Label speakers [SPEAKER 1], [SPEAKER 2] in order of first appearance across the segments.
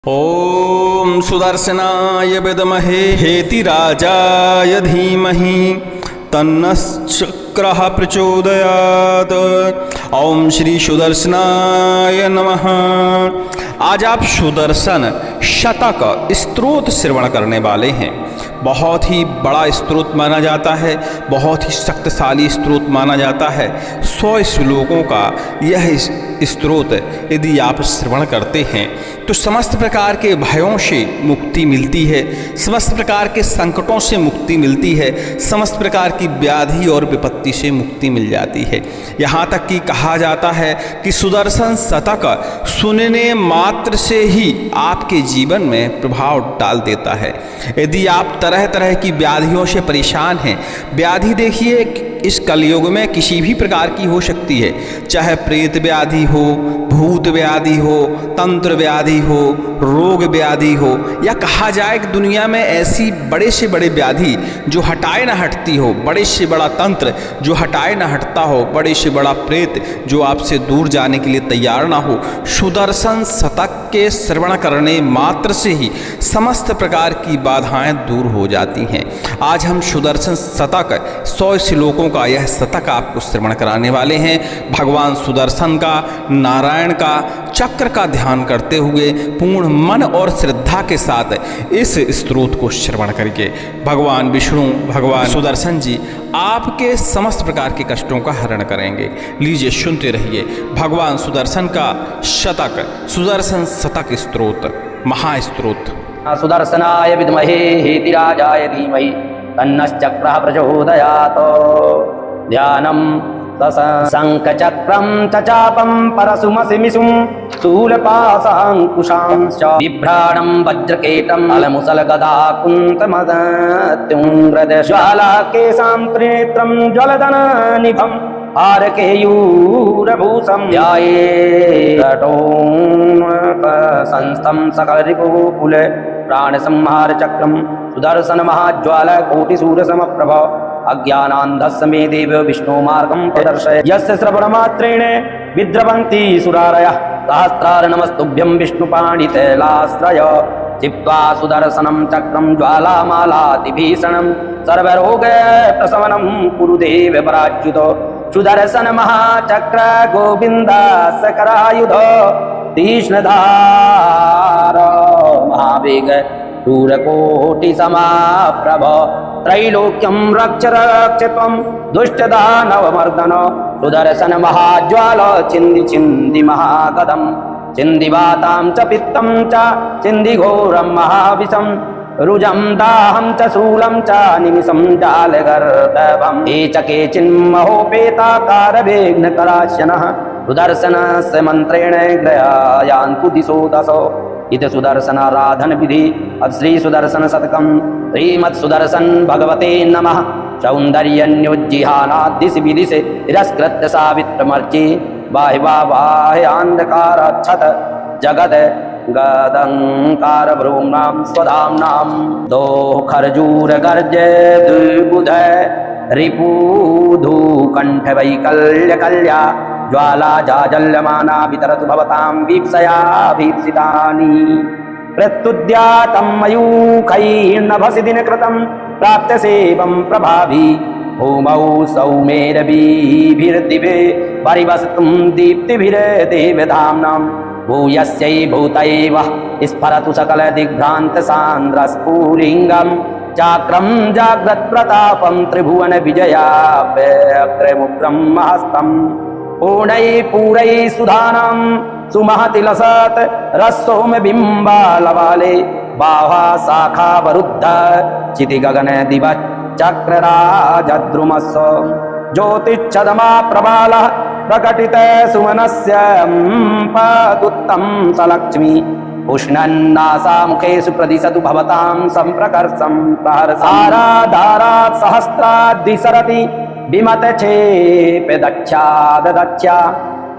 [SPEAKER 1] ओम सुदर्शनाय विद्महे हेतिराजाय धीमहि तन्नश्चक्रः प्रचोदयात्। ओम श्री सुदर्शनाय नमः। आज आप सुदर्शन शतक स्तोत्र श्रवण करने वाले हैं। बहुत ही बड़ा स्तोत्र माना जाता है, बहुत ही शक्तिशाली स्तोत्र माना जाता है। 100 श्लोकों का यह स्तोत्र यदि आप श्रवण करते हैं तो समस्त प्रकार के भयों से मुक्ति मिलती है, समस्त प्रकार के संकटों से मुक्ति मिलती है, समस्त प्रकार की व्याधि और विपत्ति से मुक्ति मिल जाती है। यहाँ तक कि कहा जाता है कि सुदर्शन शतक सुनने मात्र से ही आपके जीवन में प्रभाव डाल देता है। यदि आप तरह तरह की व्याधियों से परेशान हैं, व्याधि देखिए इस कलयुग में किसी भी प्रकार की हो सकती है, चाहे प्रेत व्याधि हो, भूत व्याधि हो, तंत्र व्याधि हो, रोग व्याधि हो, या कहा जाए कि दुनिया में ऐसी बड़े से बड़े व्याधि जो हटाए ना हटती हो, बड़े से बड़ा तंत्र जो हटाए ना हटता हो, बड़े से बड़ा प्रेत जो आपसे दूर जाने के लिए तैयार ना हो, सुदर्शन शतक के श्रवण करने मात्र से ही समस्त प्रकार की बाधाएं दूर हो जाती हैं। आज हम सुदर्शन शतक 100 श्लोकों का यह शतक आपको श्रवण कराने वाले हैं। भगवान सुदर्शन का, नारायण का, चक्र का ध्यान करते हुए पूर्ण मन और श्रद्धा के साथ इस स्तोत्र को श्रवण करके भगवान विष्णु, भगवान सुदर्शन जी आपके समस्त प्रकार के कष्टों का हरण करेंगे। लीजिए सुनते रहिए भगवान सुदर्शन का शतक, सुदर्शन शतक स्तोत्र, महास्तोत्र।
[SPEAKER 2] सुदर्शनाय विद्महे हेतिराजाय धीमहि तन्नश्चक्रः प्रचोदयात्। ध्यानम् शङ्खचक्रं च चापं परशुमसिमिषुं शूलपाशाङ्कुशांश्च बिभ्राणं वज्रकेटम् अलमुसलगदा कुन्तमदत्युङ्ग्रज्वालाकेशां त्रिनेत्रं ज्वलदननिभम् आरकेयूरभूषं ध्यायेत्टोन्कसंस्थं सकलरिपुकुले प्राणसंहारचक्रं सुदर्शन महाज्वाल कोटिसूर्यसमप्रभ अज्ञानान्धस्य मे देव विष्णुमार्गं प्रदर्शय। यस्य श्रवणमात्रेण विद्रवन्ति सुरारयः सहस्रार नमस्तुभ्यं विष्णुपाणितैलाश्रय। चित्वा सुदर्शनं चक्रं ज्वालामालातिभीषणं सर्वरोगप्रशमनं कुरु देव पराच्युत। सुदर्शन महाचक्र गोविन्दस्य करायुध तीक्ष्णधार महावेग शूरकोटिसमाप्रभ। त्रैलोक्यं रक्ष रक्ष त्वं दुष्टदानवमर्दन। सुदर्शन महाज्वाल छिन्दि छिन्दि महागदम् छिन्दिवातां च पित्तं च छिन्दिघोरं महाविषं रुजं दाहं च शूलं च निमिषं जालगर्दभम्। ये च केचिन्महोपेताकारविघ्नकराशनः सुदर्शनस्य मन्त्रेण ग्रहायान्तु दिशो दश। इति सुदर्शनाराधन विधि श्री सुदर्शन शतकं श्रीमत्सुदर्शन भगवते नमः। सौन्दर्यन्योज्जिहानाद्दिश विदिशे तिरस्कृत्य सावित्रमर्चि बाह्यवाह्यान्धकारच्छत जगद गदङ्कार भ्रूम्णां स्वधाम्नां दो खर्जूर गर्ज द्विबुध रिपुधुकण्ठ वैकल्यकल्या ज्वाला जाजल्यमाना वितरतु भवतां वीप्सया भीप्सितानि। प्रत्युद्यातं मयूखैर्नभसि दिनकृतं प्राप्त सेवं प्रभावी भूमौ सौमेरवीभिर्दिवे परिवसतुं दीप्तिभिर्देवधाम्नां। भूयस्यै भूतैव स्फरतु सकलदिग्भ्रान्तसान्द्रस्फुलिङ्गं चाक्रं जाग्रत्प्रतापं त्रिभुवन विजयाभ्यग्रमुग्रं महस्तम्। पूर्णैः पूरैः सुधानां सुमहति लसत् रसोम बिम्बालवाले बाहा शाखावरुद्ध चितिगगन दिवश्चक्रराजद्रुमस्य। ज्योतिच्छदमा प्रबालः प्रकटित सुमनस्य पदुत्तं सलक्ष्मी। उष्णन्नासामुखेषु प्रदिशतु भवतां सम्प्रकर्षं प्रहरसाराधारात् सहस्राद्विसरति विमतक्षेपदक्षा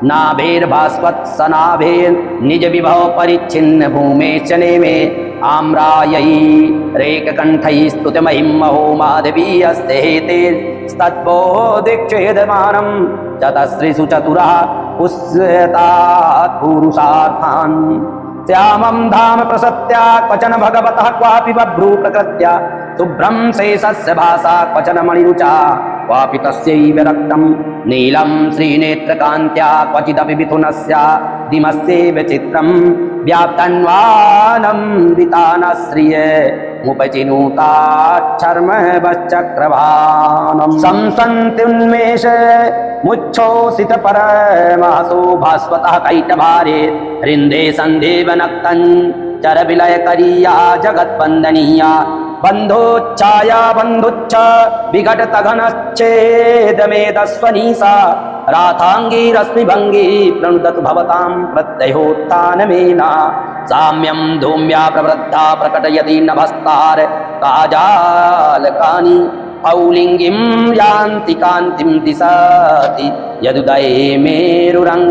[SPEAKER 2] नाभेर्भास्वत्सनाभेर्निज विभव परिच्छिन्न भूमेश्च नेमे आम्रायै रेककण्ठैः स्तुतिमहिं महो माधवीयस्य हेतेस्तद्बोधिक्षेदमानं चतस्रिषु चतुरः पुष्यतात् पुरुषार्थान्। श्यामं धाम प्रसत्या क्वचन भगवतः क्वापि बभ्रू प्रकृत्या शुभ्रं शेषस्य भासा क्वचन मणिरुचा क्वापि तस्यैव रक्तं नीलं श्रीनेत्रकान्त्या क्वचिदपि मिथुनस्य दिमस्यैव चित्रं व्याप्तन्वानं वितानश्रिये मुपचिनुताच्छर्मवश्चक्रभानं संसन्त्युन्मेष मुच्छोषित परमहसो भास्वतः कैटभारे हृन्दे सन्देवनक्तं चरविलय करीया जगद्वन्दनीया बन्धोच्छाया बन्धुच्छ विघटतघनश्चेदमेदस्वनीसा राथाङ्गी रश्मिभङ्गी प्रणुदतु भवतां प्रत्ययोत्थानमेना साम्यं धूम्या प्रवृद्धा प्रकटयति नभस्तार काजालकानि औलिङ्गिं यान्ति कान्तिं दिशति यदुदये मेरुरङ्गारसान्तम्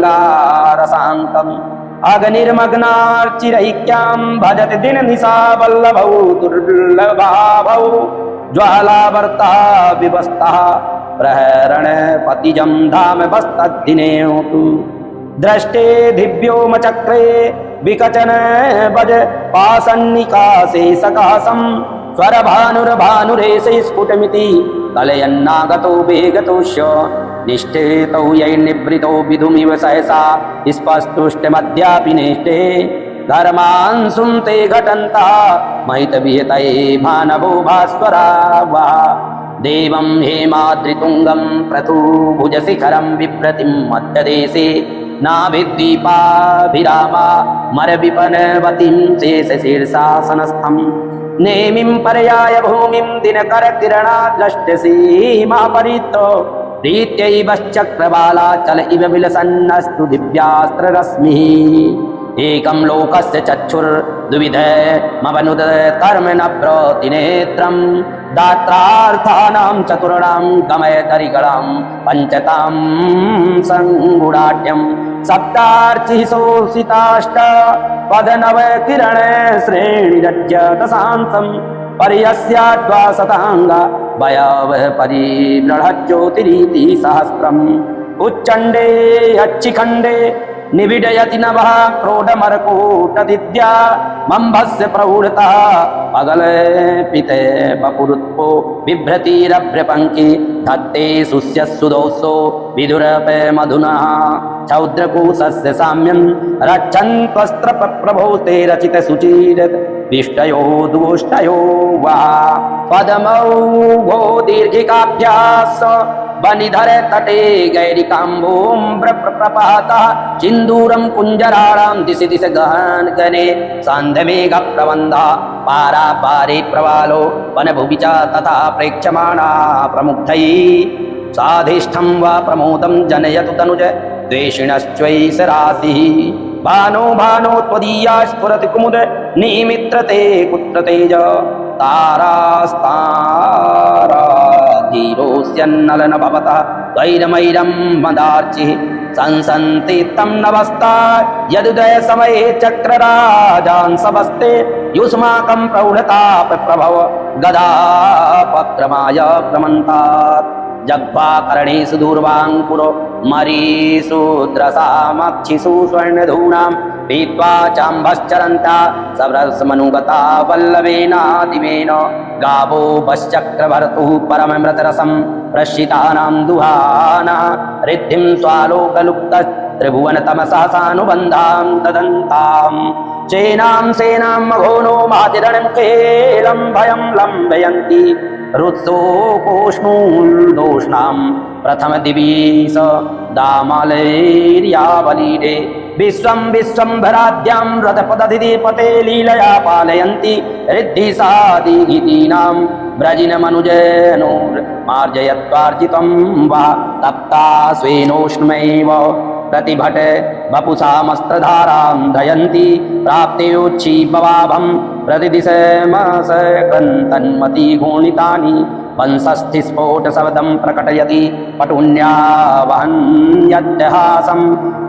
[SPEAKER 2] अग्निर्मग्नार्चिरैक्यां भजति दिननिशा वल्लभौ दुर्लभाभौ ज्वालावर्ता विवस्तः प्रहरण पतिजं धाम वस्तद्दिनेऽतु दृष्टे दिव्योमचक्रे विकचन वज पासन्निकासे सकाशं स्वरभानुर्भानुरेशे स्फुटमिति कलयन्नागतो वेगतोष्य निष्ठेतौ यैर्निवृतो विधुमिव सहसा स्पष्टुष्टमद्यापि नेष्टे धर्मांसुं ते घटन्ता महितविहतये भानवो भास्वरा वा देवं हेमाद्रितुङ्गं प्रथुभुजशिखरं बिभ्रतिं मध्यदेशे नाभिद्वीपाभिरामा मरविपनवतीं शेषशीर्षासनस्थं नेमिं पर्याय भूमिं दिनकरकिरणाद्लष्टसीमापरितो प्रीत्यैवश्चक्रबाला चल इव विलसन्नस्तु दिव्यास्त्ररश्मिः एकं लोकस्य चक्षुर्द्विविधमवनुद कर्म न प्रोतिनेत्रं दात्रार्थानां चतुर्णां गमयतरिगणां पञ्चतां सङ्गुडाढ्यं सप्तार्चिः शोषिताष्ट पदनवकिरण श्रेणिरज्यतसांसं पर्यस्याद्वासताङ्गा वयवः परिबृहज्योतिरीति सहस्रम् उच्चण्डे अच्छिखण्डे निविडयति नभः क्रोडमरकूटदिद्या मम्भस्य प्रौढतः पगलपिते वपुरुत्पो बिभ्रतिरभ्रपङ्के धत्ते सुस्यसुदोषो विदुरपे मधुनः छौद्रकूशस्य साम्यं रक्षन्त्वस्त्रप्रभो ते रचितसुचिरत् विष्टयो दुष्टयो वा पदमौ वो दीर्घिकाभ्यास वनिधर तटे गैरिकाम्बोम्प्रपहतः सिन्दूरं कुञ्जराणां दिशि दिश गहन गणे सान्ध्यमेघप्रबन्धः पारापारे प्रवालो वनभुवि च तथा प्रेक्षमाणा प्रमुग्धैः साधिष्ठं वा प्रमोदं जनयतु तनुज द्वेषिणश्चैष राशिः भानो भानो त्वदीया स्फुरति कुमुद निमित्रते कुत्र तेज तारास्तारा धीरोऽस्यन्नलन भवतः वैरमैरं मदार्चिः संसन्ति तं नभस्ता यदुदय समये चक्रराजान् सवस्ते युष्माकं प्रौढतापप्रभव गदापक्रमाय प्रमन्तात् जग्वाकर्णेषु दूर्वाङ्कुरो मरीषु द्रसामक्षिषु स्वर्णधूनां पीत्वा चाम्भश्चरन्ता सव्रसमनुगता वल्लभेनादिवेन गावो वश्चक्रभर्तुः परममृतरसं प्रशितानां दुहानः रिद्धिं स्वालोकलुप्तस्त्रिभुवनतमसा सानुबन्धां ददन्तां चेनां सेनां मघोनो मातिरणमुखेलं भयं लम्बयन्ति रुत्सोकोष्णूल्दोष्णां प्रथम दिवीस दामालैर्यावलीडे विश्वं विश्वम्भराद्यां रथपदधिपते लीलया पालयन्ति रिद्धिसादिगीतीनां व्रजिनमनुजनुर्मार्जयत्वार्जितं वा तप्ता स्वेनोष्णमेव प्रतिभट वपुषामस्त्रधारां धयन्ति प्राप्तेयोच्छीपवाभं प्रतिदिशमसकृन्तन्मती घूर्णितानि वंशस्थिस्फोटशब्दं प्रकटयति पटुन्या वहन्यद्यहासं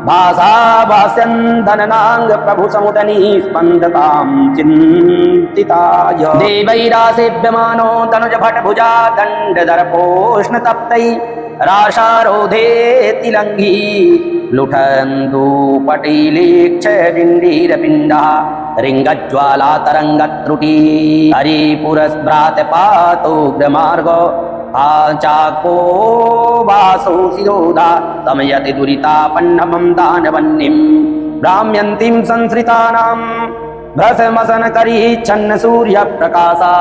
[SPEAKER 2] भासा भास्यन्दननाङ्ग प्रभुसमुदनी स्पन्दतां चिन्तिताय देवैरासेव्यमानो तनुजभटभुजा दण्डदर्पोष्णतप्तै राशारोधे तिलङ्घी लुठन्तु पटीलीक्षडिण्डीरपिण्डः रिङ्गज्वालातरङ्गत्रुटी हरिपुरस्भ्रात पातोग्रमार्गो चाको वासो शिरोधा समयति दुरितापन्नमं दानवह्निं भ्राम्यन्तीं संसृतानां भ्रशमसनकरी छन्न सूर्यप्रकाशा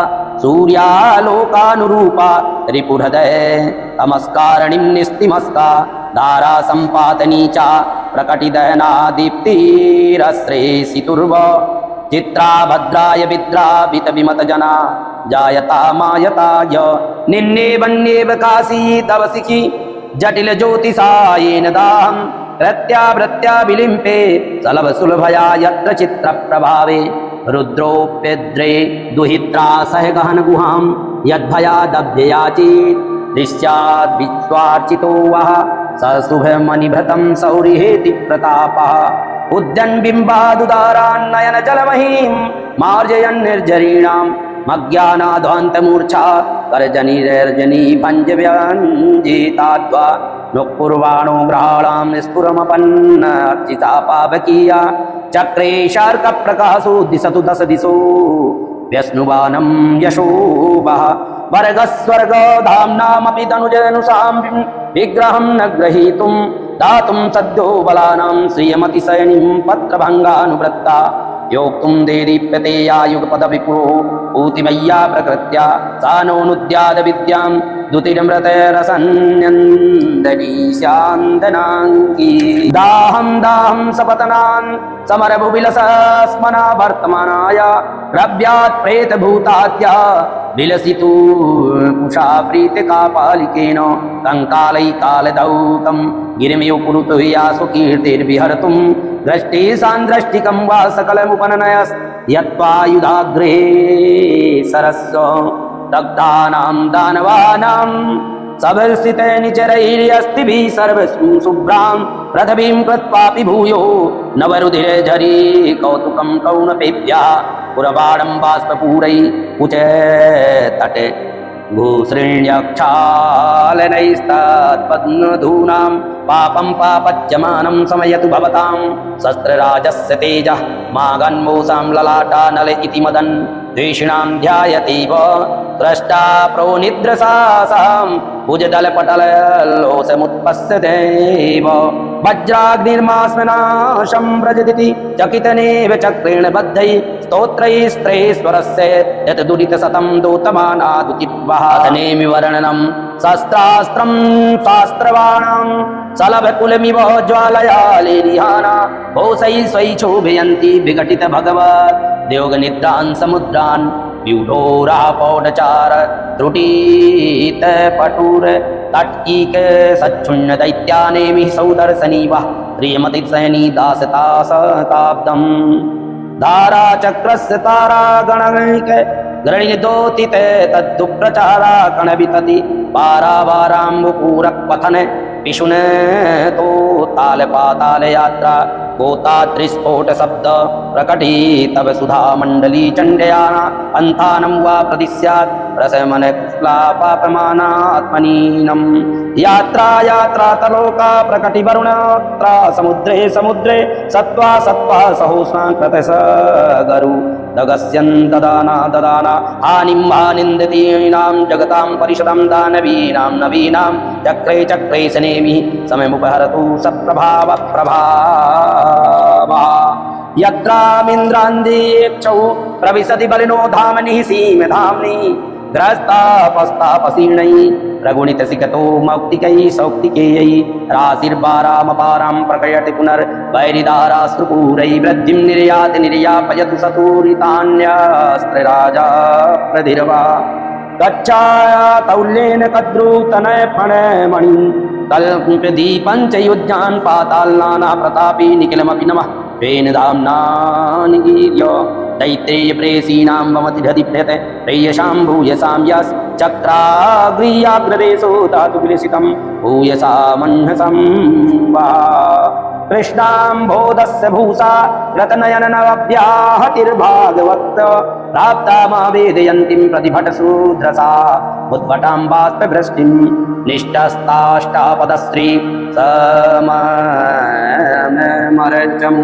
[SPEAKER 2] सूर्यालोकानुरूपा रिपुहृदये तमस्कारणिं निस्तिमस्का धारा सम्पादनी च प्रकटिदयना दीप्तिरश्रेषितुर्व चित्रा भद्राय विद्रावितविमतजना जायता मायताय निन्ने वन्येव काशी तव शिखि जटिल ज्योतिषायेन दाहं प्रत्यावृत्या विलिम्पे सलभसुलभया यत्र चित्रप्रभावे रुद्रोऽप्यद्रे दुहित्रा सह गहन गुहां यद्भयादभ्ययाचेत् दृश्याद्विश्वार्चितो वः स शुभमणिभृतं सौरिहेति प्रतापः उद्यन्बिम्बादुदारान्नयन जलमहीं मार्जयन् निर्झरीणां मज्ञानाध्वान्तमूर्च्छा करजनिरर्जनी पञ्चव्यञ्जिताद्वा नुक्कुर्वाणो ग्रहाणां स्फुरमपन्न अर्चिता पावकीया चक्रे शार्कप्रकाशो दिशतु दश दिशो व्यस्नुवानं यशोभः वर्गस्वर्गधाम्नामपि तनुजनुषां विग्रहं न ग्रहीतुं दातुं सद्यो बलानां श्रियमतिशयनीं पत्रभङ्गानुवृत्ता योक्तुं देदीप्यते या युगपदविपुरो ऊतिमय्या प्रकृत्या सा नोऽनुद्याद विद्यां दुतिरमृतरसन्यन्दनी स्यान्दनाङ्गी दाहं दाहं सपतनान् समरभुविलसस्मना वर्तमानाय रव्यात् प्रेतभूताद्या विलसितु कुशा प्रीतिकापालिकेन कङ्कालैकालदौतं गिरिमिव पुरुतो या स्वकीर्तिर्विहर्तुं दृष्टि सान्द्रष्टिकं वा सकलमुपननयस् यत्त्वायुधाग्रे सरस्व दग्धानां दानवानां सबर्षिते निचरैर्यस्तिभिः सर्वशुभ्रां पृथिवीं कृत्वापि भूयो नवरुधिरे झरी कौतुकं कौणपेभ्यः पुरबाणं बाष्पपूरै उचे तटे भूसृण्यक्षालनैस्तत्पद्मधूनां पापं पापच्यमानं समयतु भवतां शस्त्रराजस्य तेजः मागन्मोषां ललाटानल इति मदन् द्वेषिणां ध्यायतीव द्रष्टा प्रोनिद्रसासां भुजदलपटलोसमुत्पश्यतेव वज्राग्निर्मास्मनाशं व्रजदिति चकितनेव चक्रेण बद्धैः स्तोत्रैस्त्रैश्वरस्य यत् दुरितशतं दोतमानादुतिभ्वः नेमि वर्णनं शस्त्रास्त्रं शास्त्रवाणां सलभकुलमिव ज्वालया लेलिहाना घोषैः स्वैः क्षोभयन्ति विघटित भगवत् देवगनिद्रान् समुद्रान् व्यूढोरापौढचार त्रुटीत पटुर तट्कीक सच्छुण्य दैत्यानेमि सौदर्शनीव प्रियमतिशयनी दासताशताब्दम् धाराचक्रस्य तारा गणगणिक गणिदोतित तद्दुप्रचारा कणवितति पारावाराम्बुपूरक्पथन पिशुन तो ताल पाताल यात्रा गोतात्रिस्फोट शब्द प्रकटी तव सुधा मंडली चंडयाना पंथानं वा प्रदिश्यात् रसमन क्लापा प्रमाणात्मनीनं यात्रा यात्रा तलोका प्रकटी वरुणत्रा समुद्रे समुद्रे सत्वा सत्वा सहोष्णा कृतस गरु दगस्यं ददाना ददाना हानिं हानिन्दतीनां जगतां परिषदं दानवीनां नवीनां चक्रे चक्रे सनेमि समयमुपहरतु सप्रभाव प्रभावा यत्रामिन्द्रान्धेक्षौ प्रविशति बलिनो धामनिः सीमधाम्नि ग्रस्तापस्तापसीर्णैः प्रगुणितसिकतो मौक्तिकैः सौक्तिकेयैः राशिर्वारामपारां प्रकयति पुनर्वैरिदाराश्रुपूरैः वृद्धिं निर्याति निर्यापयतु सतूरितान्यस्त्रराजा प्रधिर्वा गच्छाया तौल्येन कद्रुतनय फणमणि कल्पदीपं च युज्ञान् पातालनाना प्रतापी निखिलमपि नमः स्वेन धाम्ना निगीर्य दैत्रेय प्रेयसीनां वमतिरधिप्यते प्रेयसां भूयसां यश्चक्राग्रीयाग्रदेशो धातुविलसितं भूयसा मह्नसं वा कृष्णाम्भोदस्य भूषा रतनयननव्याहतिर्भागवत प्राप्ता मा वेदयन्तीं प्रतिभटशूद्रसा उद्भटां बाष्पवृष्टिं निष्ठस्ताष्टापदश्री समरचम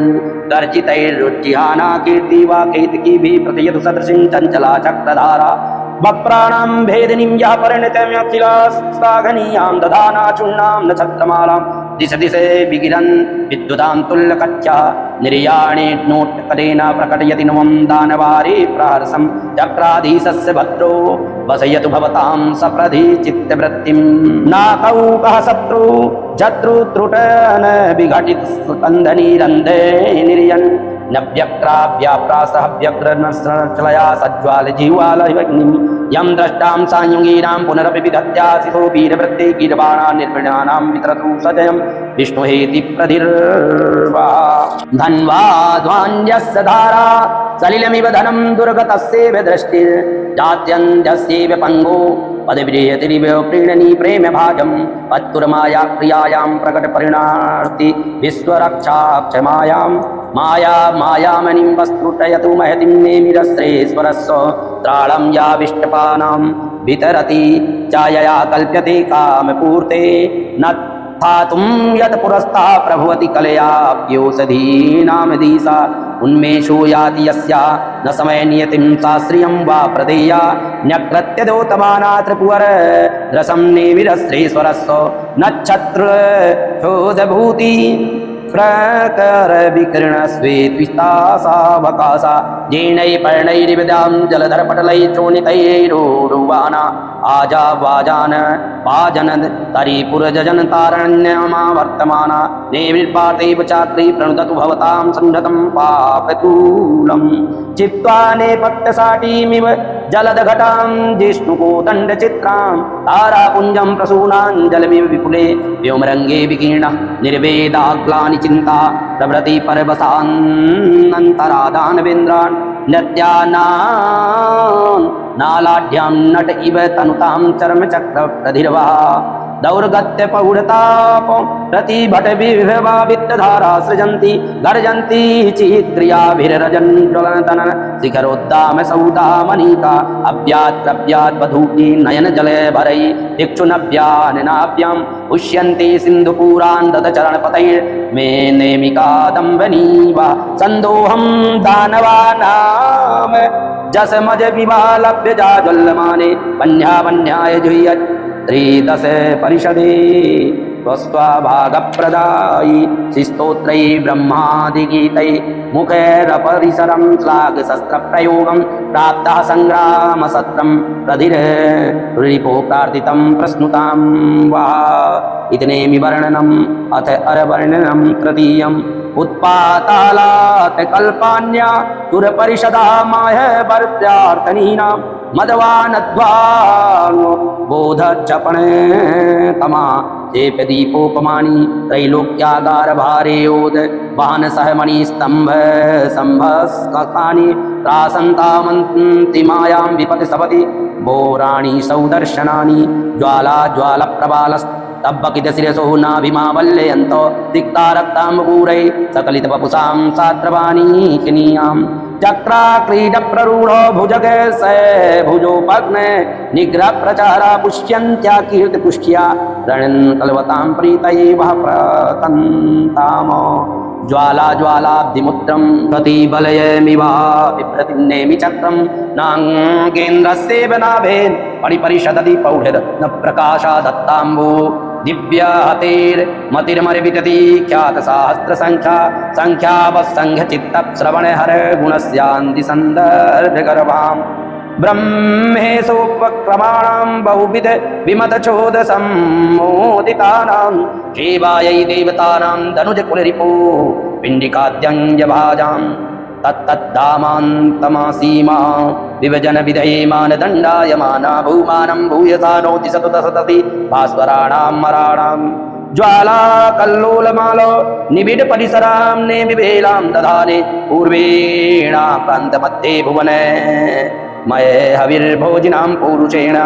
[SPEAKER 2] गर्जितैरुज्जिहाना कीर्ति वा केतकीभिः प्रथयतु सदृशीं चञ्चला चक्रधारा वक्प्राणां भेदिनीं यः परिणतमखिलास्ताघनीयां दधाना चूर्णां नक्षत्रमालां दिश दिशे विगिरन् विद्युदां तुल्यकच्छा निर्याणे नोट्कलेन प्रकटयति नवं दानवारी प्रहर्षं चक्राधीशस्य भद्रो वसयतु भवतां सप्रधि चित्तवृत्तिं नाकौकः शत्रु शत्रुत्रुटन विघटित स्कन्धनिरन्धे निर्यन् नव्यक्राव्याप्रासः व्यग्रनश्चलया सज्ज्वाल जीवालयग्निं यं द्रष्टां सायुङ्गीनां पुनरपि विदत्यासितो वीरवृत्ते गीर्वाणां निर्वृणानां वितरतु सजयं विष्णुहेति प्रधिर्वा धन्वाध्वान्यस्य धारा सलिलमिव धनं दुर्गतस्यैव दृष्टिर्जात्यन्त्यस्यैव पङ्गो पदविजयतिरिव प्रीणनी प्रेम भाजं पत्तुर्माया क्रियायां प्रकटपरिणार्ति विश्वरक्षाक्षमायां मायामणिं वस्त्रुटयतु महतिं नेमिरश्रेश्वरस्य त्राळं याविष्टपानां वितरति चायया कल्प्यते कामपूर्ते न स्थातुं यत् पुरस्ताः प्रभवति कलयाप्योषधीनां दिशा उन्मेषो याति यस्या न समय नियतिं सा श्रियं वा प्रदेया न्यकृत्य दोतमाना त्रिपुवर रसं नेमिरश्रेश्वरस्य नक्षत्र चोदभूति प्रकर विकिरण स्वेत्विस्तासावकाशा जीर्णै पर्णैरिविदां जलधरपटलै चोणितैरोरुवाना आजावाजान वाजन तरिपुरजन तारण्यमा वर्तमाना नेमिर्पार्थैव चाक्री प्रणुदतु भवतां सन्नतं पापतूलं चित्वा नेपट्टसाटीमिव जलदघटां जिष्णुकोदण्डचित्रां तारापुञ्जं प्रसूनाञ्जलमिव विपुले व्योमरङ्गे विकीर्णः निर्वेदाग्लानि चिन्ता प्रभृति परवसान्नन्तरादानवेन्द्रान् नृत्यानां नालाढ्यां नट इव तनुतां चर्मचक्रप्रधिर्वा दौर्गत्य पौढताप प्रतिभटविभवा वित्तधारा सृजन्ति गर्जन्ति चित्क्रियाभिरजन् ज्वलनतन शिखरोद्दाम सौदामनीका अव्याद्रव्याद् वधूकी नयन जले भरै दिक्षुनव्याननाभ्यां पुष्यन्ति सिन्धुपूरान् ददचरणपतैर्मे नेमिका दम्बनीवा सन्दोहं दानवानां जसमज विवालभ्य जाज्वल्यमाने वन्यावन्याय जुह्यत् त्रिदश परिषदे स्वस्वाभागप्रदायि शिस्तोत्रै ब्रह्मादिगीतै मुखैरपरिसरं श्लाघशस्त्रप्रयोगं प्राप्तः सङ्ग्रामसत्रं प्रधिरिपो प्रार्थितं प्रश्नुतां वा इतनेमि वर्णनम् अथ अरवर्णनं तृतीयम् उत्पातालात् कल्पान्या सुरपरिषदा माह वर्त्यार्थनीनां मदवानध्वानो बोधचपणे तमा चेप दीपोपमानि त्रैलोक्यागारभारेयोद वाहनसहमणिस्तम्भ सम्भस्ककानि त्रासन्तामन्ति मायां विपति सपति बोराणि सौदर्शनानि ज्वाला ज्वालप्रबालस्तब्बकितशिरसो नाभिमावल्लयन्तो तिक्तारक्ताम्बूरै सकलितवपुषां सात्रवाणी किनीयाम् चक्राक्रीडप्ररूढो भुजगे स भुजोपग्ने निग्रहप्रचारा पुष्यन्त्या कीर्तिपुष्ट्या रणन् कल्वतां प्रीतैवः प्रतन्ताम ज्वाला ज्वालाब्धिमुद्रं प्रतिबलयमिवा बिभ्रतिन्नेमि चक्रं नाङ्गेन्द्रस्यैव नाभेन् परिपरिषदति पौढरत्न प्रकाशा दत्ताम्बो दिव्याहतेर्मतिर्मरिवितति ख्यातसाहस्रसङ्ख्या सङ्ख्यावसङ्घ्यचित्तश्रवणे हर गुणस्यान्ति सन्दर्भगर्भाम् ब्रह्मेशोपक्रमाणां बहुविध विमतचोदसम्मोदितानां सेवायै देवतानां धनुजकुलरिपो पिण्डिकाद्यञ्जभाजाम् तत्तद्धामान्तमासीमा विभजन विधेयमानदण्डायमाना भूमानं भूयसा नोति सततसतति भास्वराणां मराणां ज्वाला कल्लोलमालो निबिड परिसरां नेमिवेलां दधाने पूर्वेणाक्रान्तमध्ये भुवने मये हविर्भोजिनां पूरुषेण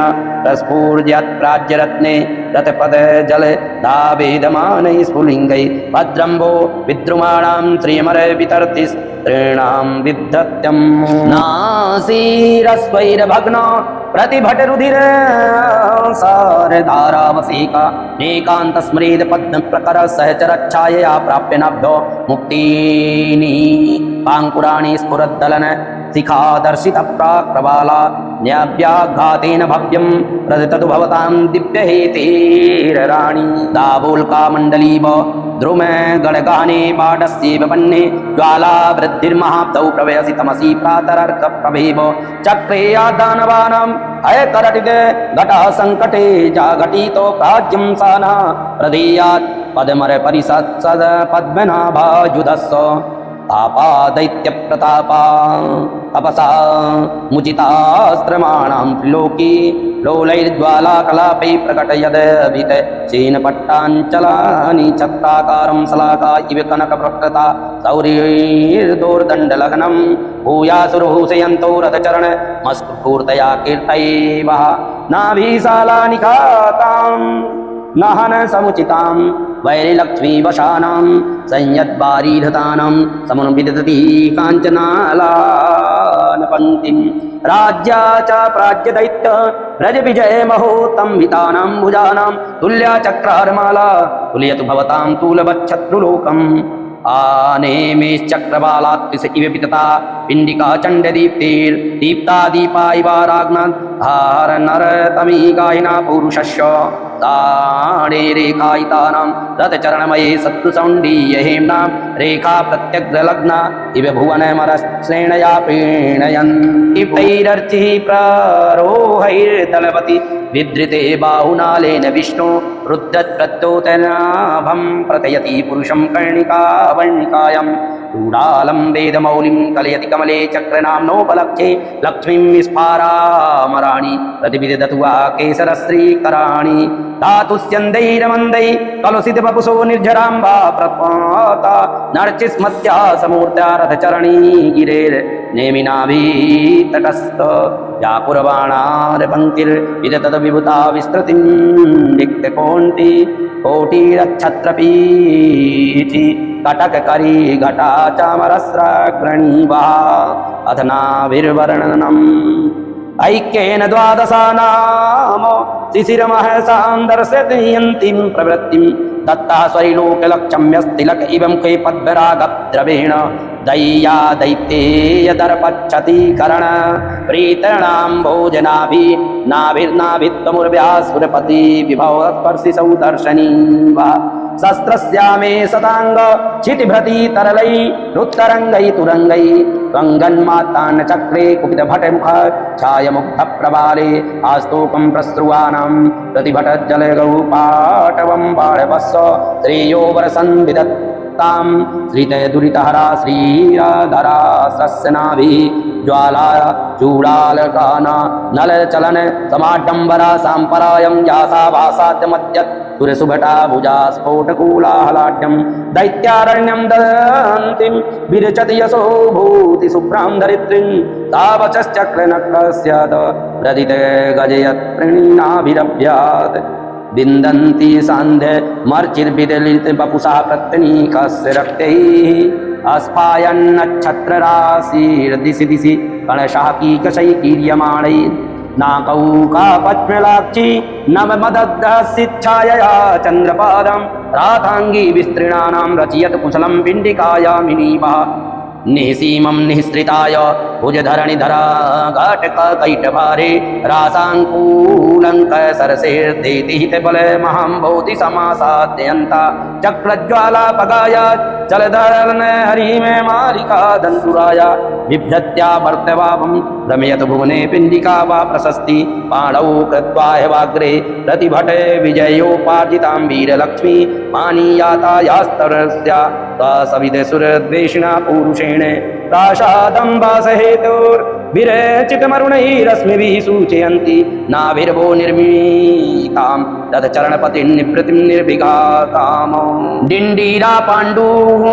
[SPEAKER 2] प्रस्फूर्जत् प्राज्यरत्ने रथपद जल दावेदमानै स्फुलिङ्गै भद्रम्भो विद्रुमाणां श्रियमर वितर्तिस्त्रीणां विद्धत्यं नासीरस्वैर्भग्न प्रतिभट रुधिर सारधारावसेका नेकांत स्मृद पद्म प्रकर सहचर छायया प्राप्य नभ्यो मुक्तिनी पांकुराणि स्फुरद्दलन शिखा दर्शित प्राक्रबाला न्याव्याघातेन भव्यं प्रदततु भवतां दिव्यहेतेरराणि दावोल्का मण्डलीव द्रुम गणगाने पाडस्येव पन्ने ज्वाला वृद्धिर्महाब्धौ प्रवयसि तमसि प्रातरर्क प्रभेव चक्रे दानवानाम् अयकरटित घटः सङ्कटे जाघटितो प्राज्यं साना प्रदेयात् पद्मर परिसत्सद पद्मनाभायुधस्स तापा दैत्य प्रतापा तपसा मुचितास्त्रमाणां त्रिलोकी लोलैर्ज्वाला कलापै प्रकटयदभित चेनपट्टाञ्चलानि छत्राकारं शलाका इव कनकप्रकृता सौर्यैर्दोर्दण्डलग्नं भूयासुरभूषयन्तो रथचरण मस्फूर्तया कीर्तयेव नाभिशालानि खाताम् नहन समुचितां वैरिलक्ष्मीवशानां संयद्वारीधतानां समुन्विदधति काञ्चनालानपङ्क्तिं राज्या च प्राज्यदैत्य व्रजविजयमहोत्तंवितानां भुजानां तुल्या चक्रहरमाला तुल्यतु भवतां तूलवच्छत्रुलोकम् आनेमेश्चक्रबालात्रिश इव पितता पिण्डिका चण्डदीप्तिर्दीप्ता दीपा इवाराग्नाधार नरतमीकायिना पुरुषस्य ताणे रेखायितानां रथचरणमये शत्रुसौण्डीयहेम्नां रेखा प्रत्यग्रलग्ना इव भुवनमरश्रेणया पीणयन् दीप्तैरर्चिः प्रारोहैर्दलपति विधृते बाहुनालेन विष्णु रुद्रप्रद्योतनाभं प्रथयति पुरुषं कर्णिकावर्णिकायं चूडालं वेदमौलिं कलयति कमले चक्रनाम्नोपलक्षे लक्ष्मीं विस्फारामराणि प्रतिविदधतु वा केसरश्रीकराणि धातुस्यन्दैरमन्दै कलुषितवपुषो निर्झराम्बा प्रपाता नर्चिस्मत्या समूर्त्या रथचरणी गिरेर्नेमिनाभितटस्थ व्याकुरबाणारपङ्क्तिर्विदतद्विभुता विस्तृतिं विक्तकोण्टी कोटिरच्छत्रपीठि कटककरी घटा चामरस्राग्रणीवा अधनाभिर्वर्णनम् ऐक्येन द्वादशानाम शिशिरमहसां दर्शयन्तीं प्रवृत्तिं दत्तः स्वरिलोकलक्षम्यस्तिलक इवं कै पद्मरागद्रवेण दय्या दैत्येयदर्पच्छति करण प्रीतणां भोजनाभि नाभिर्नाभित्वमुर्व्यासुरपति विभव स्पर्शि सौदर्शनी वा शस्त्रस्यामे सदांग क्षितिभृति तरलै रुत्तरंगै तुरंगै त्वङ्गन्मातान् चक्रे कुपितभटमुख छायमुग्ध प्रबाले आस्तूकं प्रस्रुवाणां प्रतिभटज्जलगौ पाटवं बाळवस्स श्रेयो वरसंविदत्तां श्रितदुरितहरा श्रीराधरा सस्यनाभि ज्वाला चूडालकाना नलचलन समाडम्बरा साम्परायं यासा भासाद्यमद्यत् सुरसुभटा भुजा स्फोटकूलाहलाढ्यं दैत्यारण्यं ददन्तीं विरचति यशो भूति शुभ्रां धरित्रीं तावचश्चक्रनक्रस्यात् प्रदित गजयत् प्रणीनाभिरभ्यात् विन्दन्ति सान्ध्य मर्चिर्विदलित वपुषा प्रत्यनीकस्य रक्तैः अस्फायन्नक्षत्रराशिर्दिशि दिशि कणशः कीकशैकीर्यमाणैः नाकौकापज्ञलाक्षी नवमदग्धसिच्छायया चन्द्रपादं राताङ्गी विस्तृणानां रचयत कुशलं पिण्डिकायामिनीवा निःसीमं निःसृताय भुजधरणिधरा घटककैटभारे रासाङ्कूलङ्क सरसेर्देतिहितबलमहं समासाद्यन्ता चक्रज्वालापगाय जलधरन हरिमे मारिका दन्तुराय बिभ्रत्या वर्तवापं रमयत भुवने पिण्डिका वा प्रशस्ति पाणौ कृत्वा हेवाग्रे प्रतिभटे विजयोपार्जितां वीरलक्ष्मी मानीयाता यास्तरस्या सविदसुरद्वेषिणा पुरुषेण प्रासादं वासहेतुर्विरचितमरुणैरश्मिभिः सूचयन्ति नाभिर्वो निर्मीतां तदचरणपतिर्निवृत्तिं निर्विघाताम् डिण्डीरा पाण्डुः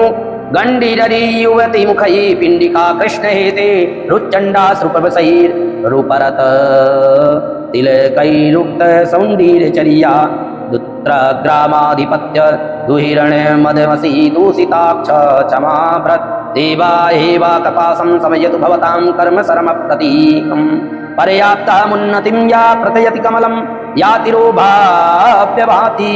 [SPEAKER 2] गण्डीररी युवती मुखैः पिण्डिका कृष्णहेते रुच्चण्डा श्रुपवसैर् रूपरत तिलकैरुक्त सौन्दर्यचर्या दुत्रग्रामाधिपत्य दुहिरण्य मदमसी दूषिताक्ष क्षमाव्रत देवा एवा कपासं समयतु भवतां कर्म शरमप्रतीकम् पर्याप्तामुन्नतिं या प्रतयति कमलं यातिरोभाव्य भाति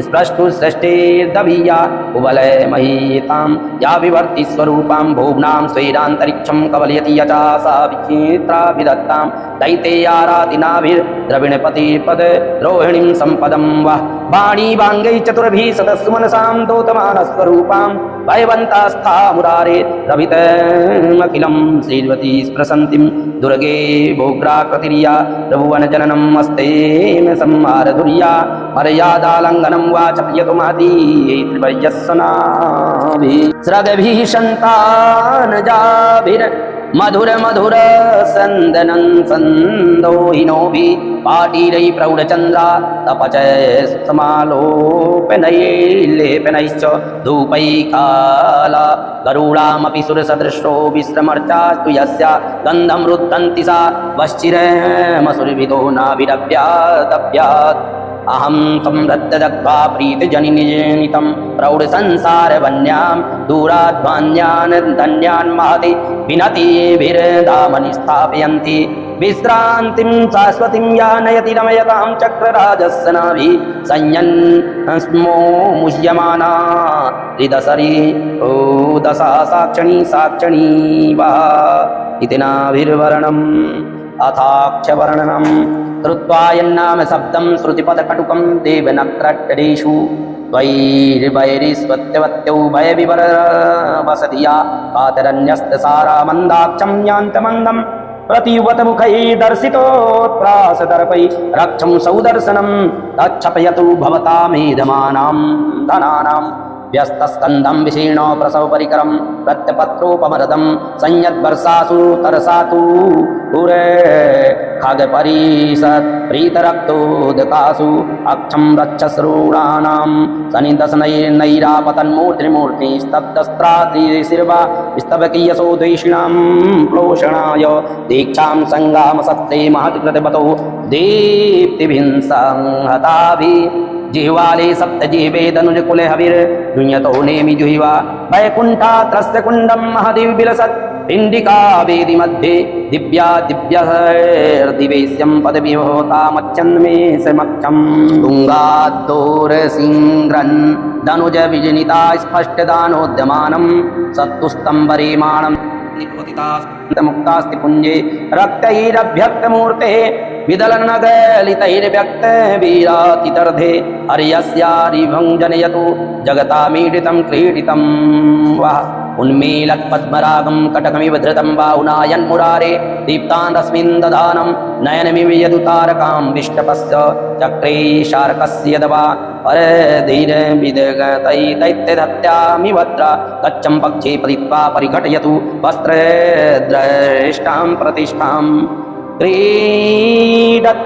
[SPEAKER 2] स्पृष्टु सृष्टिर्दवीया कुवलय महीतां या विवर्ति स्वरूपां भुवनां स्वैरान्तरिक्षं कवलयति यचा सा विचित्रा विदत्तां दैतेयारातिनाभिर्द्रविणपतिपद द्रोहिणीं सम्पदं वः वाणी वाङ्गै चतुर्भिः सदस्सु मनसां दोतमानस्वरूपां भयवन्तास्था मुरारे रवितमखिलं श्रीवती स्प्रसन्तीं दुर्गे भोग्राकृतिर्या प्रभुवनजननं मस्तेन संहारधुर्या मर्यादालङ्घनं वाच प्रियतु महती त्रिवर्यस्सनाभिः स्रगभिः सन्तानजाभिर् मधुर मधुर संदनं संदोहिनोभिः पाटीरै प्रौढचन्द्रा तपचय समालोपनैर्लेपनैश्च धूपैकाला गरुडामपि सुरसदृशो विश्रमर्चास्तु यस्या गन्धं रुद्धन्ति सा वश्चिरमसुरविदो नाभिरव्यादव्यात् अहं संरद्ध दग्ध्वा प्रीतजनिनिजनितं प्रौढसंसारवन्यां दूराध्वान्यान् धन्यान् महति विनतिभिर्धामनि स्थापयन्ति विश्रान्तिं शाश्वतीं या नयति रमयतां चक्रराजस्सनाभिः संयन् स्मो मुह्यमाना हृदसरी ओ दशा साक्षणी साक्षणी वा इति नाभिर्वर्णम् अथाक्षवर्णनं श्रुत्वा यन्नाम शब्दं श्रुतिपदकटुकं देवनक्रट्टरेषु वैर्वैरिस्वत्यवत्यौ भयविवरवसधिया कातरन्यस्तसारा मन्दाक्षं यान्तमन्दं प्रतियुवतमुखैर्दर्शितोत्प्रासदर्पै रक्षं सौदर्शनं तच्छपयतु भवतामेधमानां धनानां व्यस्तस्कन्धं विशीर्ण प्रसवपरिकरं प्रत्यपत्रोपमरदं संयद्वर्षासु तरसातु पुरे खगपरिषत् प्रीतरक्तोदकासु अक्षं रक्षश्रूणानां सनिदशनैरापतन्मूर्तिमूर्ति स्तब्धस्त्राद्रिशिर्वा स्तवकीयसो द्वेषिणां प्लोषणाय दीक्षां सङ्गामसत्ते महत्कृतवतो दीप्तिभिंसंहताभिः जिह्वाले सप्तजिह्वेदनुजकुले हविर्युञ्यतो नेमि जुह्वा वैकुण्ठात्रस्य कुण्डं महदिविलसत् पिण्डिका वेदि मध्ये दिव्या दिव्यर्दिवेश्यं पदविभवतामच्चन्मे समक्षं तुङ्गाद्दोरसिङ्घ्रन् धनुज विजनिता स्पष्टदानोद्यमानं सत्तुस्तम्बरेमाणं मुक्तास्ति पुञ्जे रक्तैरभ्यक्तमूर्तेः विदलनगलितैर्व्यक्त वीरातितर्धे हर्यस्यारिभं जनयतु जगतामीडितं क्रीडितं वः उन्मीलत्पद्मरागं कटकमिव धृतं बाहुनायन्मुरारे दीप्तान् रश्मीन् दधानं नयनमिव यदुतारकां विष्टपस्य चक्रे शार्कस्य दवा परधीरविदगतैतैत्यधत्यामि भद्रा गच्छं पक्षे पतित्वा परिघटयतु वस्त्रद्रष्टां प्रतिष्ठां क्रीडत्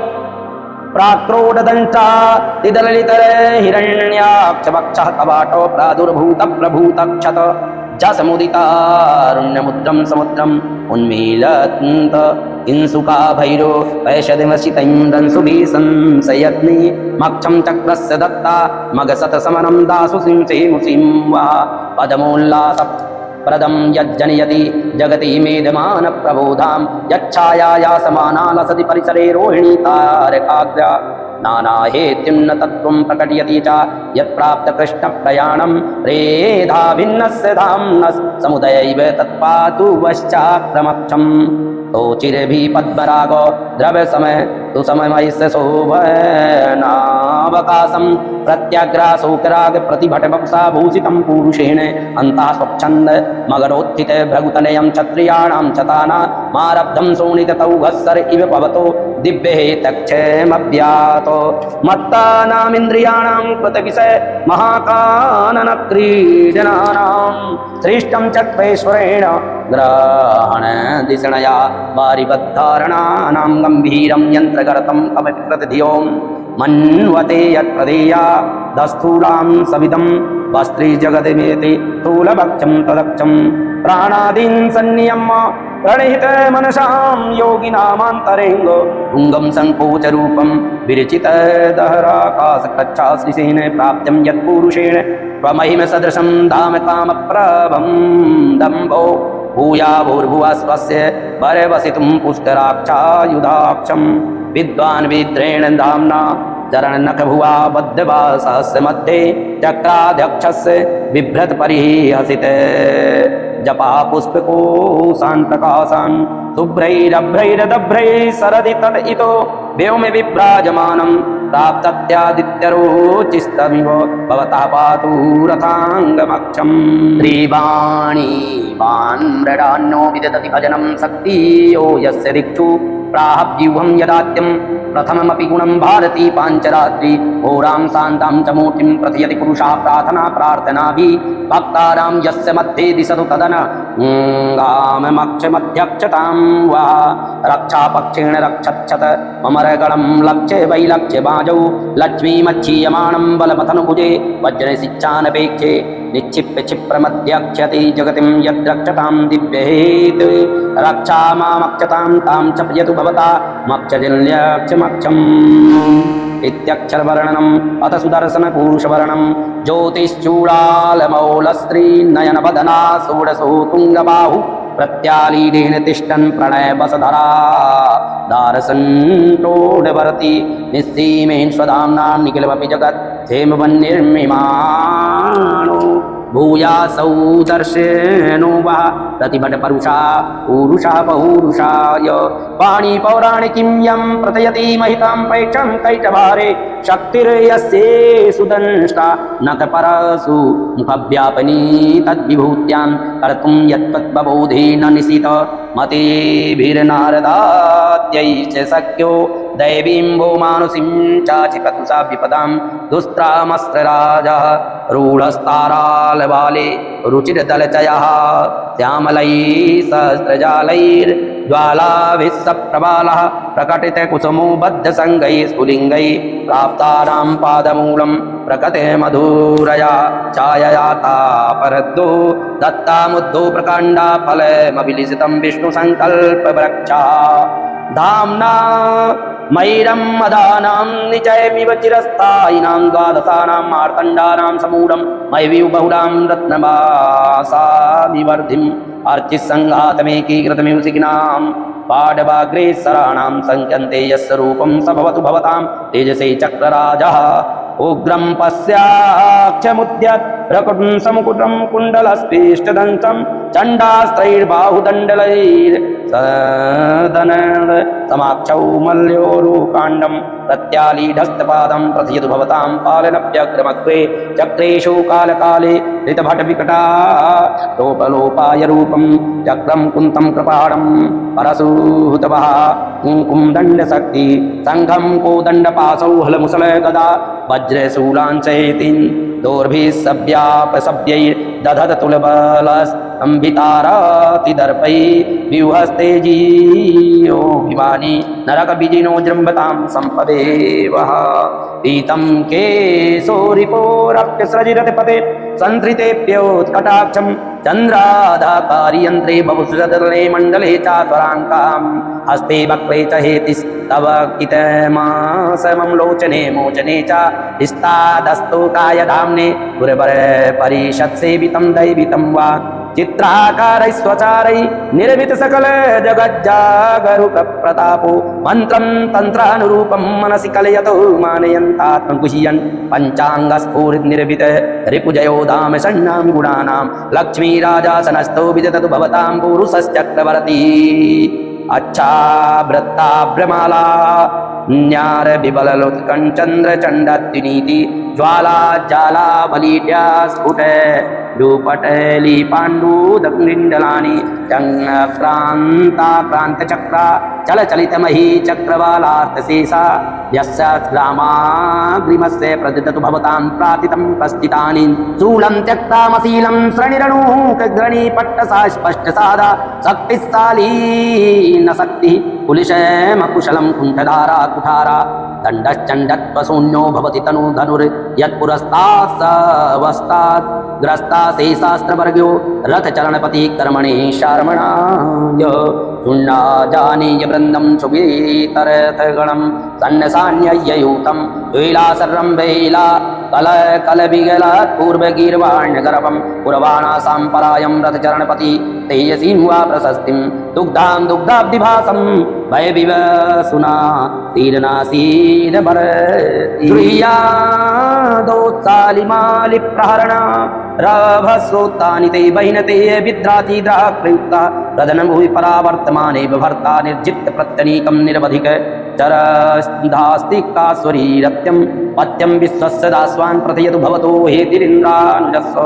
[SPEAKER 2] प्राक्रोडदंष्टा तिदललितर हिरण्याक्षवक्षः कवाटो प्रादुर्भूतप्रभूतक्षत जसमुदितारुण्यमुद्रं समुद्रम् उन्मीलन्त इंसुका भैरो वैशदिमसितैन्द्रं सुभिसंसयत्नि मक्षं चक्रस्य दत्ता मगसतसमनं दासु सिंसेमुसिं वा पदमोल्लास प्रदं यज्जनयति जगति मेधमान प्रबोधां यच्छायाया समाना लसति परिसरे रोहिणी तारकाग्रा नानाहेत्युन्न तत्त्वं प्रकटयति च यत्प्राप्तकृष्णप्रयाणं रेधा भिन्नस्य धाम्नः समुदयैव तत्पातु पश्चाक्रमक्षम् तोचिरभिः पद्मरागो द्रव्यसमय तु सममयस्य शोभनावकाशं प्रत्याग्रासोकराग प्रतिभटवपुषा भूषितं पुरुषेण अन्तः स्वच्छन्द मगरोत्थित भृगुतनयं क्षत्रियाणां चताना मारब्धं शोणिततौघस्सर इव भवतो दिव्यहेतक्षयमव्यातो मत्तानामिन्द्रियाणां कृतविषय महाकाननक्रीडनानां श्रेष्ठं चक्रेश्वरेण ग्रहणदिशणया वारिबद्धारणानां गम्भीरं यन्त्रगर्तं कमपि प्रतिधियों मन्वते यत्प्रदेया दस्थूलां सविदं वस्त्री जगदिमेति स्थूलभक्षं तदक्षं प्राणादीन् सन्नियम्य प्रणहित मनसां योगिनामान्तरेङ्ग पुङ्गं सङ्कोचरूपं विरचित दहराकाशकच्छाश्रिसेन प्राप्तं यत्पुरुषेण त्वमहिम सदृशं धाम कामप्रभं दम्भो भूयाभूर्भुवः स्वस्य वरवसितुं पुष्कराक्षायुधाक्षं विद्वान् विद्रेण धाम्ना चरणनखभुवा बद्धवासस्य मध्ये चक्राध्यक्षस्य बिभ्रत परिहसित जपा पुष्पकोशान् प्रकाशान् शुभ्रैरभ्रैरदभ्रैः सरदि तट इतो व्योम विभ्राजमानं प्राप्तत्यादित्यरोचिस्तमिव भवतः पातु रथाङ्गमक्षम् त्रिवाणी वान्मृडान्नो विदधति भजनं शक्तियो यस्य दिक्षु प्राहव्यूहं यदात्यं प्रथममपि गुणं भारती पाञ्चरात्रि होरां शान्तां च मूर्तिं प्रथयति पुरुषः प्रार्थना प्रार्थनाभिः भक्तानां यस्य मध्ये दिशतु तदन गाममक्षमध्यक्षतां वा रक्षापक्षेण रक्षच्छत ममरगणं लक्ष्य वैलक्ष्य बाजौ लक्ष्मीमच्छीयमाणं बलपथनुभुजे वज्रशिच्छानपेक्षे निक्षिप्य क्षिप्रमध्यक्षते जगतिं यद्रक्षतां दिव्यहेत् रक्षा मामक्षतां तां चपयतु भवता मक्षजल्यक्षमक्षम् इत्यक्षरवर्णनम् अथ सुदर्शनपुरुषवर्णं ज्योतिश्चूडालमौलस्त्रीनयनवदना षोडशो तुङ्गबाहु प्रत्यालीडेन तिष्ठन् प्रणयवसधरा दारसन्टोडभरति निस्सीमेन् स्वधाम्ना निखिलमपि जगत् क्षेमवन्निर्मिमाणो भूयासौ दर्शनो वा प्रतिभटपरुषा पूरुषा पौरुषाय वाणी पौराणिकीं यं प्रथयति महितां पैक्षं कैटभारे शक्तिर्यस्ये सुदंष्टा नखपरसु मुखव्यापनी तद्विभूत्यां कर्तुं यत्पद्बोधेन निशित मतेभिर्नारदाद्यै च शक्यो दैवीं वो मानुषीं चाचिपतु सा विपदां दुस्त्रामस्त्रराजः रूढस्तारालबाले रुचिरदलचयः श्यामलैः सहस्रजालैर्ज्वालाभिः सप्रबालः प्रकटितकुसुमो बद्धसङ्गैः स्फुलिङ्गैः प्राप्तानां पादमूलं प्रकटे मधुरया छायया तापरद्दो दत्तामुद्धो प्रकाण्डा फलमभिलिषितं विष्णुसङ्कल्पवृक्षा धाम्ना मैरं मदानां निचयमिव चिरस्थायिनां द्वादशानां मार्तण्डानां समूढं मयविव बहुलां रत्नवासाभिवर्धिम् अर्चिसङ्घातमेकीकृतमिव सिकिनां पाडवाग्रेसराणां सङ्ख्यन्ते यस्य रूपं स भवतु भवतां तेजसे चक्रराजः उग्रं पश्याक्षमुद्यत् प्रकुटं समुकुटं कुण्डलस्फीष्टदन्तं चण्डास्त्रैर्बाहुदण्डलैर्सदन समाक्षौ मल्योरुकाण्डं प्रत्यालीढस्तपादं प्रथयतु भवतां पालनप्यग्रमग्रे चक्रेषु कालकाले ऋतभटविकटा लोपलोपाय रूपं चक्रं कुन्तं कृपाणं परशुहुतवः कुङ्कुं दण्डशक्ति सङ्घं कोदण्डपाशौ हलमुसल गदा वज्रशूलाञ्चेतिन् दोर्भिः सभ्यापसभ्यैर्दधत तुलबलस्तम्भितारातिदर्पैः व्यूहस्तेजीयोऽभिमानी नरकविजिनो जृम्भतां सम्पदेवः पीतं केशोरिपोरप्यस्रजिरतिपते संसृतेभ्योत्कटाक्षं चन्द्राधाकारियन्त्रे बभुसुरतले मण्डले चात्वराङ्कां हस्ते वक्रे च हेतिस्तव कितमासमं लोचने मोचने च स्तादस्तोकाय धाम्ने गुरुवर परिषत्सेवितं दैवितं वा चित्राकारैस्वचारै निर्मित सकल जगज्जागरुक प्रतापो मंत्रं तंत्रानुरूपं मनसि कलयतो मानयन्तात्मकुशीयन् पंचांगस्फूर्त निर्मित रिपुजयो धाम षण्णां गुणानां लक्ष्मीराजासनस्थो विदधतु भवतां पुरुषश्चक्रवर्ती अच्छावृत्ता भ्रमाला न्यार बिबललोत्कञ्चन्द्र चण्डाद्विनीति ज्वाला जाला बलीट्या स्फुट रूपटली पाण्डुदग्निण्डलानि चक्रान्ताक्रान्तचक्रा चलचलितमही चक्रवालार्तशेषा यस्य ग्रामाग्रिमस्य प्रददतु भवतां प्रातितं प्रस्थितानि शूलं त्यक्तामशीलं श्रणिरणूकग्रणीपट्टसा स्पष्टसादा शक्तिशाली न शक्तिः कुलिशमकुशलं कुण्ठधारा कुठारा दण्डश्चण्डत्वशून्यो भवति तनु धनुर्यत्पुरस्तात् सवस्तात् ग्रस्ता शेषास्त्रवर्ग्यो रथचरणपति कर्मणि शर्मणाय शून्ना जानीय वृन्दं सुवीतरथगणं सन्नसान्यय्ययूतं वेलासर्वं वेला कलविगलात् पूर्वगीर्वाण्यगर्भं पुरवाणासां परायं रथचरणपति तेजसीं वा प्रशस्तिं दुग्धां दुग्धाब्धिभासं भयविवसुना तीर्णासीदभरतीयादोत्सालिमालिप्रहरणा रभसोत्तानि ते बहिनते विद्रातिद्राक्प्रयुक्ता प्रदनं भुवि परावर्तमाने भर्ता निर्जित्य प्रत्यनीकं निरवधिक चरधास्तिकास्वरीरत्यं पत्यं विश्वस्य दास्वान् प्रथयतु भवतो हेतिरिन्द्रानुजस्व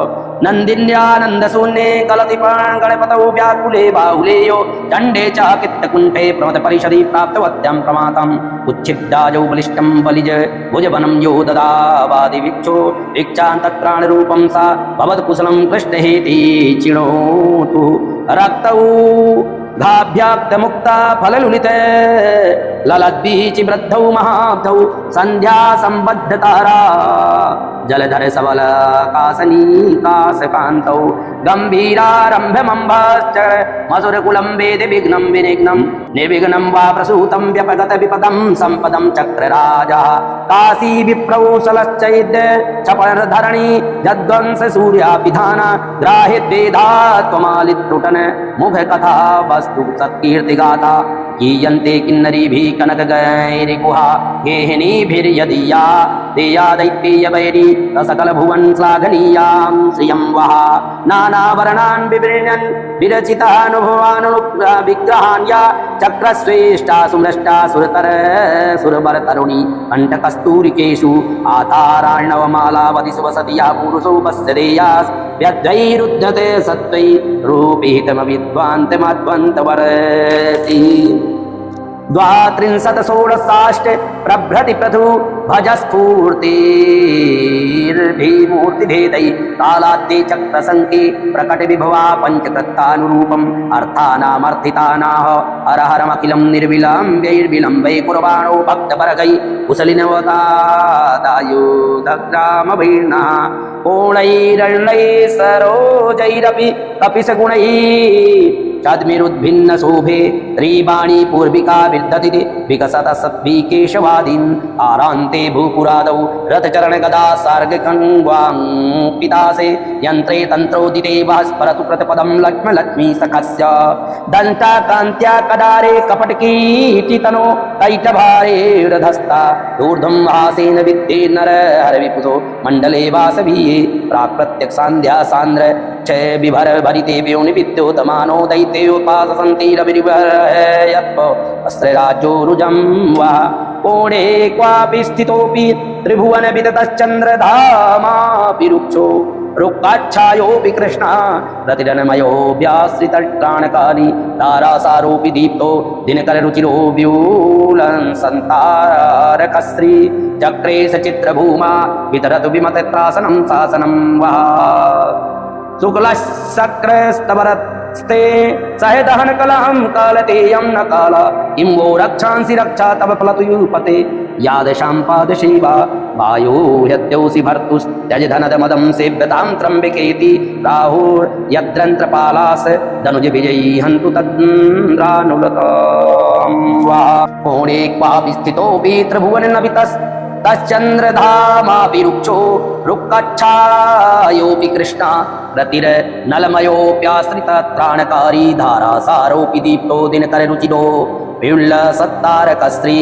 [SPEAKER 2] नन्दिन्यानन्दशून्ये कलतिपान् गणपतौ व्याकुले बाहुलेयो दण्डे च कित्तकुण्ठे प्रमथपरिषदि प्राप्तवत्यां प्रमाताम् उच्छिद्दाजौ बलिष्ठं बलिज भुजवनं यो ददावादिवीक्षो वीक्षान्तत्राणरूपं सा भवत्कुशलं कृष्णहेति चिणोतु रक्तौ घाभ्याप्तमुक्ता फललुलित ललद्बीचि वृद्धौ महाब्धौ सन्ध्या सम्बद्धतारा जलधर सबल कासनीकासकान्तौ गम्भीरारम्भमम्भाश्च मसुरकुलं वेदि विघ्नं विनिघ्नं निर्विघ्नं वा प्रसूतं व्यपगत विपदं सम्पदं चक्रराजः काशी विप्रौशलश्चैद्य चपरधरणि जद्वंस सूर्यापिधान ग्राहिद्वेधा त्वमालित्रुटन मुखकथा वस्तु सत्कीर्तिगाथा गीयन्ते किन्नरीभिः कनकगैरिगुहा गेहिनीभिर्यदीया देया दैत्येयवैरी सकलभुवन् श्लाघनीयां श्रियं वः नानावर्णान् विवृण्यन् विरचितानुभवान् या चक्रश्रेष्ठा सुमृष्टा सुरतर सुरवरतरुणी कण्ठकस्तूरिकेषु आतारार्णवमालावति सुवसति या पुरुषो पश्यदेयास् व्यद्वैरुध्यते सत्त्वै रूपितमविद्वान्तमध्वन्तवरति द्वात्रिंशत् षोडशाष्ट प्रभृति प्रथु भजस्फूर्तिर्भिमूर्तिभेदै कालाद्ये चक्रसङ्के प्रकटविभवा पञ्चकृत्तानुरूपम् अर्थानामर्थितानाः हरहरमखिलं निर्विलम्ब्यैर्विलम्बै कुर्वाणो भक्तपरगै कुशलिनवतादायुधग्रामवीर्णः कोणैरण्यै सरोजैरपि कपिशगुणैः चाद्मिरुद्भिन्नशोभे त्रिबाणी पूर्विका विर्धति विकसत सद्विकेशवादीन् आरान्ते भूपुरादौ रथचरणगदा सार्गकण्वाङ्पितासे यन्त्रे तन्त्रोदिते भास्परतु प्रतिपदं लक्ष्मी सखस्य दन्ताकान्त्या कदारे कपटकीचितनो कैटभारे रधस्ता ऊर्ध्वं हासेन विद्ये नरहरविपुतो मण्डले वासवीये प्राक्प्रत्यक्सान्ध्या सान्द्र च विभर भरिते व्योनिविद्योतमानो दैत्योपासन्तिरविर्वहयत्व अस्त्रराज्योरुजं वा कोणे क्वापि स्थितोऽपि त्रिभुवनविततश्चन्द्रधामापि रुक्षो रुक्काच्छायोऽपि कृष्णः रतिरन्मयोऽभ्याश्रितत्राणकारि तारासारोऽपि दीप्तो दिनकररुचिरो व्यूलं सन्तारकश्री चक्रे सचित्रभूमा वितरतु विमतत्रासनं शासनं वः शुक्लशक्रस्तवरस्ते सहदहनकलहं कालतेयं न काला किं वो रक्षांसि रक्षा तव फलतु यूपते यादशां पादशैवा वायो यद्योऽसि भर्तुस्त्यजधनदमदं सेव्यतां त्र्यम्बकेति राहुर्यद्रन्त्रपालास धनुजविजयी हन्तु तद्रानुलतां वा कोणे क्वापि स्थितोऽपि त्रिभुवननवितस् तश्चन्द्रधामापि रुक्षो रुक्कच्छायोऽपि कृष्णा रतिर्नलमयोऽप्याश्रितत्राणकारी धारासारोऽपि दीप्तो दिनकररुचिरो विउल्लसत्तारकश्री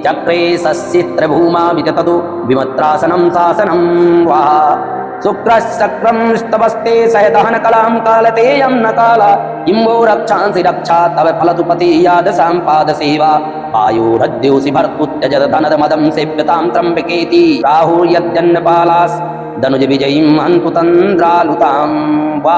[SPEAKER 2] चक्रे सस्यत्रभूमा वितततु विमत्रासनं शासनं वा शुक्रशक्रं स्तवस्ते सहदहनकलां कालतेयं न काला किं वो रक्षांसि रक्षा तव फलतु पति यादशां पादसेवा वायोरद्योऽसि भर्तुत्यजधनदमदं सेव्यतां त्र्यम्बकेति राहुर्यद्यन्नपालास् धनुजविजयीं हन्तु तन्द्रालुतां वा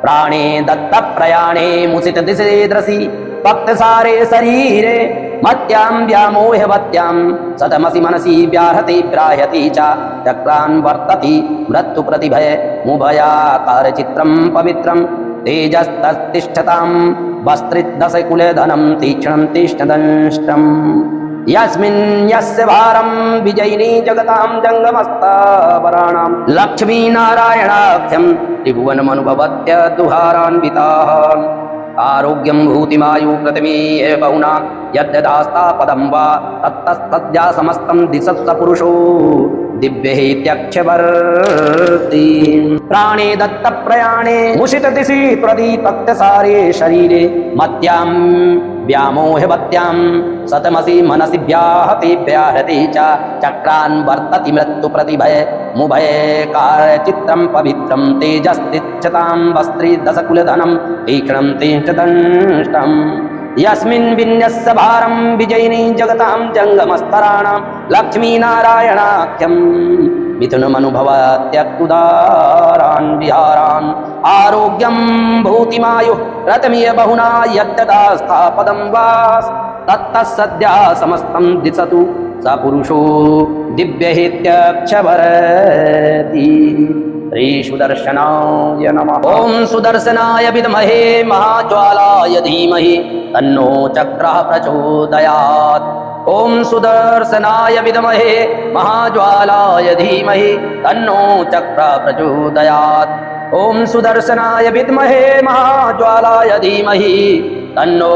[SPEAKER 2] प्राणे दत्तप्रयाणे मुसितदिशेद्रसि भक्तसारे शरीरे मत्यां व्यामोहवत्यां सतमसि मनसि व्याहते व्राह्यति च चक्रान् वर्तति मृत्युप्रतिभय मुभयाकारचित्रं पवित्रं तेजस्ततिष्ठतां वस्त्रिदशकुलधनं तीक्ष्णं तीक्ष्णदंष्टम् यस्मिन् यस्य भारं विजयिनी जगतां जङ्गमस्तावराणां लक्ष्मीनारायणाख्यं त्रिभुवनमनुभवत्य दुहारान्विताः आरोग्यं भूतिमायु प्रतिमेय बहुना यद्यदास्ता पदं वा तत्तस्तद्या समस्तं दिशत्स पुरुषो दिव्यहेत्यक्षवर्ति प्राणे दत्त प्रयाणे मुषित दिशि प्रदीपक्तसारे शरीरे मत्यां व्यामोहवत्यां सतमसि मनसि व्याहते व्याहते च चक्रान् वर्तति मृत्यु प्रतिभय मुभय कार्यचित्रं पवित्रं तेजस्तिच्छतां वस्त्रे दशकुलधनं तीक्ष्णं तीक्ष्णदंष्टम् यस्मिन् विन्यस्य भारं विजयिनी जगतां जङ्गमस्तराणां लक्ष्मीनारायणाख्यं मिथुनमनुभवत्युदारान् विहारान् आरोग्यं भूतिमायुः रतमीय बहुना यद्ददास्थापदं वास् तत्तत्सद्या समस्तं दिशतु स पुरुषो दिव्यहेत्यक्षवरति श्री सुदर्शनाय नमः। ओम सुदर्शनाय विद्महे महाज्वालाय धीमहि तन्नो चक्रः प्रचोदयात्। ओम सुदर्शनाय विद्महे महाज्वालाय धीमहि तन्नो चक्रः प्रचोदयात्। ओम सुदर्शनाय विद्महे महाज्वालाय धीमहि तन्नो